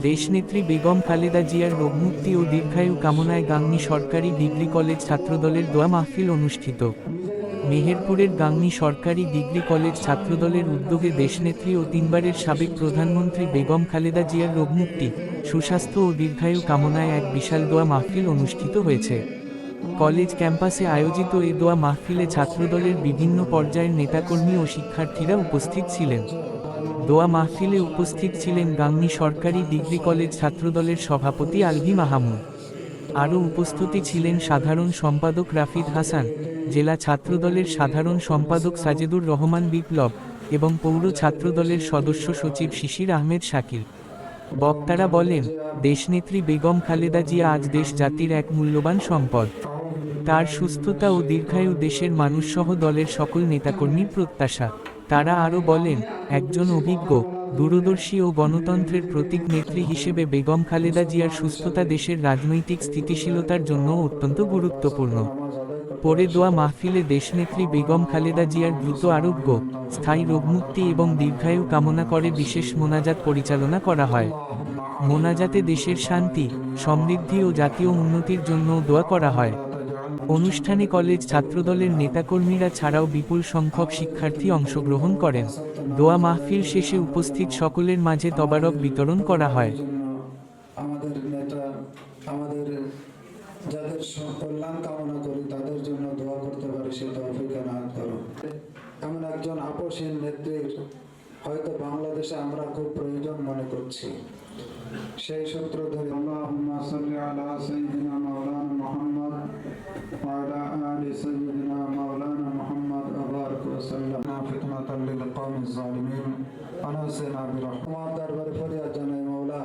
দেশনেত্রী বেগম খালেদা জিয়ার রোগমুক্তি ও দীর্ঘায়ু কামনায় গাংনী সরকারি ডিগ্রি কলেজ ছাত্রদলের দোয়া মাহফিল অনুষ্ঠিত। মেহেরপুরের গাংনী সরকারি ডিগ্রি কলেজ ছাত্রদলের উদ্যোগে দেশনেত্রী ও তিনবারের সাবেক প্রধানমন্ত্রী বেগম খালেদা জিয়ার রোগমুক্তি, সুস্বাস্থ্য ও দীর্ঘায়ু কামনায় এক বিশাল দোয়া মাহফিল অনুষ্ঠিত হয়েছে। কলেজ ক্যাম্পাসে আয়োজিত এ দোয়া মাহফিলে ছাত্রদলের বিভিন্ন পর্যায়ের নেতাকর্মী ও শিক্ষার্থীরা উপস্থিত ছিলেন। দোয়া মাহফিলে উপস্থিত ছিলেন গাংনী সরকারি ডিগ্রি কলেজ ছাত্রদলের সভাপতি আলভী মাহমুদ। আরও উপস্থিত ছিলেন সাধারণ সম্পাদক রাফিদ হাসান, জেলা ছাত্রদলের সাধারণ সম্পাদক সাজেদুর রহমান বিপ্লব এবং পৌর ছাত্রদলের সদস্য সচিব শিশির আহমেদ শাকিল। বক্তারা বলেন, দেশনেত্রী বেগম খালেদা জিয়া আজ দেশ জাতির এক মূল্যবান সম্পদ। তার সুস্থতা ও দীর্ঘায়ু দেশের মানুষসহ দলের সকল নেতাকর্মীর প্রত্যাশা। তারা আরও বলেন, একজন অভিজ্ঞ, দূরদর্শী ও গণতন্ত্রের প্রতীক নেত্রী হিসেবে বেগম খালেদা জিয়ার সুস্থতা দেশের রাজনৈতিক স্থিতিশীলতার জন্য অত্যন্ত গুরুত্বপূর্ণ। পরে দোয়া মাহফিলে দেশনেত্রী বেগম খালেদা জিয়ার দ্রুত আরোগ্য, স্থায়ী রোগমুক্তি এবং দীর্ঘায়ু কামনা করে বিশেষ মোনাজাত পরিচালনা করা হয়। মোনাজাতে দেশের শান্তি, সমৃদ্ধি ও জাতীয় উন্নতির জন্যও দোয়া করা হয়। অনুষ্ঠানে কলেজ ছাত্রদলের নেতাকর্মীরা ছাড়াও বিপুল সংখ্যক শিক্ষার্থী অংশগ্রহণ করেন। দোয়া মাহফিল শেষে উপস্থিত সকলের মাঝে তবারক বিতরণ করা হয়। আমাদের নেতা, আমাদের যাদের কল্যাণ কামনা করি তাদের জন্য দোয়া করতে পারি, সে তৌফিক এনায়েত করো। এমন একজন আপসহীন নেত্রীর হয়তো বাংলাদেশে আমরা খুব প্রয়োজন মনে করছি। সেই সূত্র ধরে আল্লাহুম্মা সাল্লি আলা সাইয়্যিদিনা মাওলানা মুহাম্মদ ওয়া আলা আলি সাইয়্যিদিনা মাওলানা মুহাম্মদ ওয়া বারিক ওয়া সাল্লাম ফিতনাতাল লিল কওমিজ জালিমিন আনাসিনা বিরহমাত। দরবারে ফরিয়াদ জানাই মাওলা।